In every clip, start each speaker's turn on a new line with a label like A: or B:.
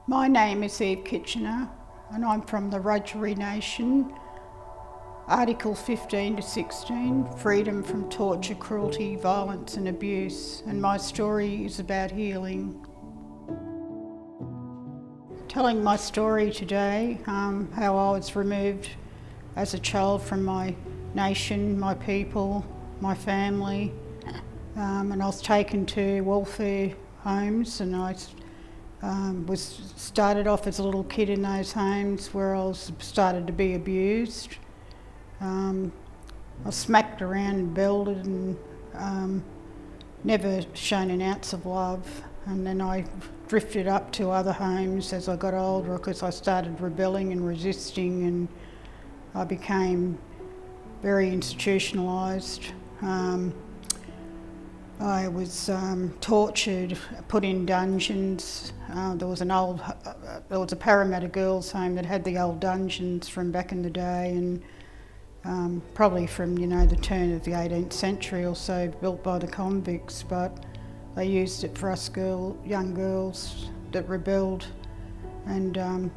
A: My name is Eve Kitchener and I'm from the Rudgery Nation. Article 15 to 16, freedom from torture, cruelty, violence and abuse, and my story is about healing. Telling my story today, how I was removed as a child from my nation, my people, my family, and I was taken to welfare homes, and I was started off as a little kid in those homes where I started to be abused. I was smacked around and belted and never shown an ounce of love. And then I drifted up to other homes as I got older because I started rebelling and resisting, and I became very institutionalised. I was tortured, put in dungeons. There was a Parramatta girls' home that had the old dungeons from back in the day, and probably from the turn of the 18th century or so, built by the convicts. But they used it for us young girls that rebelled, and the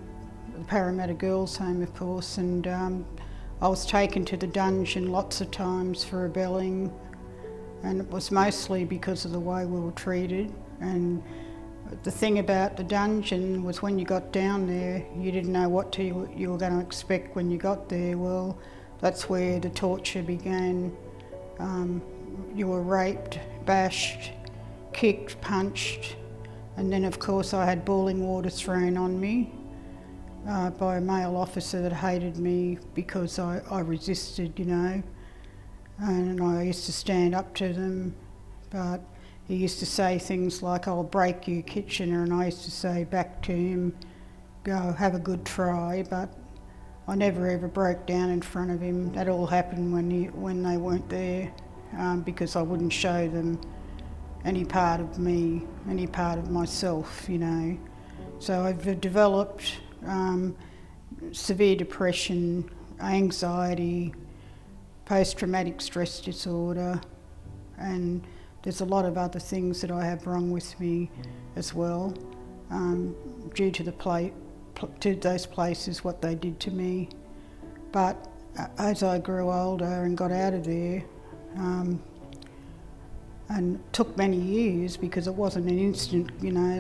A: Parramatta girls' home, of course. And I was taken to the dungeon lots of times for rebelling. And it was mostly because of the way we were treated. And the thing about the dungeon was when you got down there, you didn't know what you were going to expect when you got there. Well, that's where the torture began. You were raped, bashed, kicked, punched, and then of course I had boiling water thrown on me by a male officer that hated me because I resisted, and I used to stand up to them, but he used to say things like, "I'll break you, Kitchener," and I used to say back to him, "Go, have a good try," but I never ever broke down in front of him. That all happened when they weren't there, because I wouldn't show them any part of me, any part of myself, So I've developed severe depression, anxiety, post-traumatic stress disorder, and there's a lot of other things that I have wrong with me as well, due to to those places, what they did to me. But as I grew older and got out of there, and it took many years because it wasn't an instant,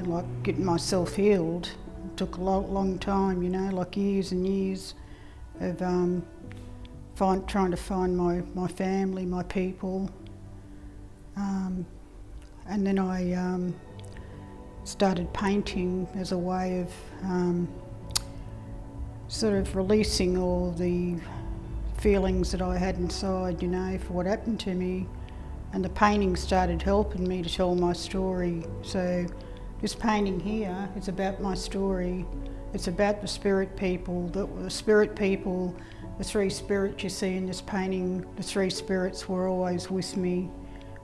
A: like getting myself healed. It took a long time, like years and years of trying to find my family, my people. And then I started painting as a way of sort of releasing all the feelings that I had inside, for what happened to me. And the painting started helping me to tell my story. So this painting here is about my story. It's about the spirit people. The three spirits you see in this painting, the three spirits were always with me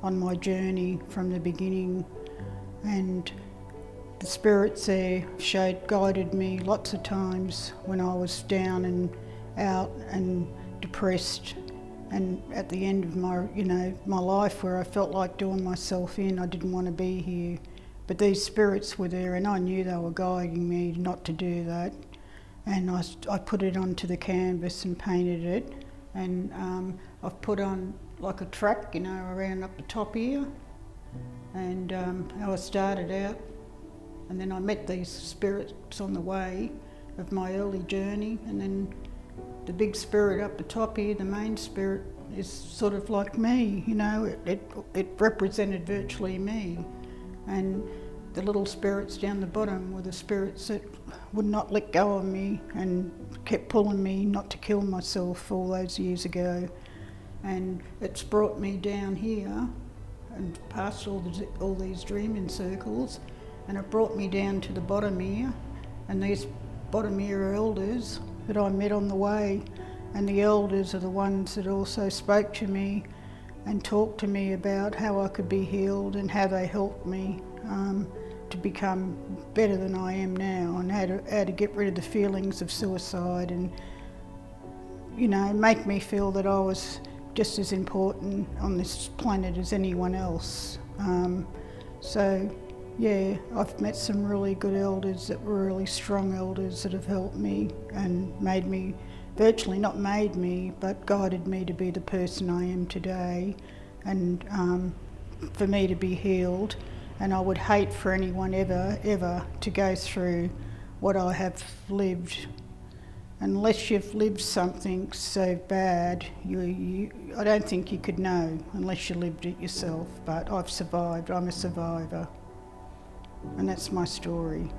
A: on my journey from the beginning. And the spirits there guided me lots of times when I was down and out and depressed, and at the end of my life where I felt like doing myself in. I didn't want to be here. But these spirits were there, and I knew they were guiding me not to do that. And I put it onto the canvas and painted it. And I've put on like a track, around up the top here. And how I started out. And then I met these spirits on the way of my early journey. And then the big spirit up the top here, the main spirit, is sort of like me, it represented virtually me. And the little spirits down the bottom were the spirits that would not let go of me and kept pulling me not to kill myself all those years ago. And it's brought me down here and past all these dreaming circles, and it brought me down to the bottom here. And these bottom here are elders that I met on the way, and the elders are the ones that also spoke to me and talked to me about how I could be healed and how they helped me to become better than I am now, and how to get rid of the feelings of suicide, and make me feel that I was just as important on this planet as anyone else. So Yeah, I've met some really good elders that were really strong elders that have helped me and made me, virtually not made me, but guided me to be the person I am today, and for me to be healed. And I would hate for anyone ever to go through what I have lived. Unless you've lived something so bad, I don't think you could know unless you lived it yourself. But I've survived. I'm a survivor. And that's my story.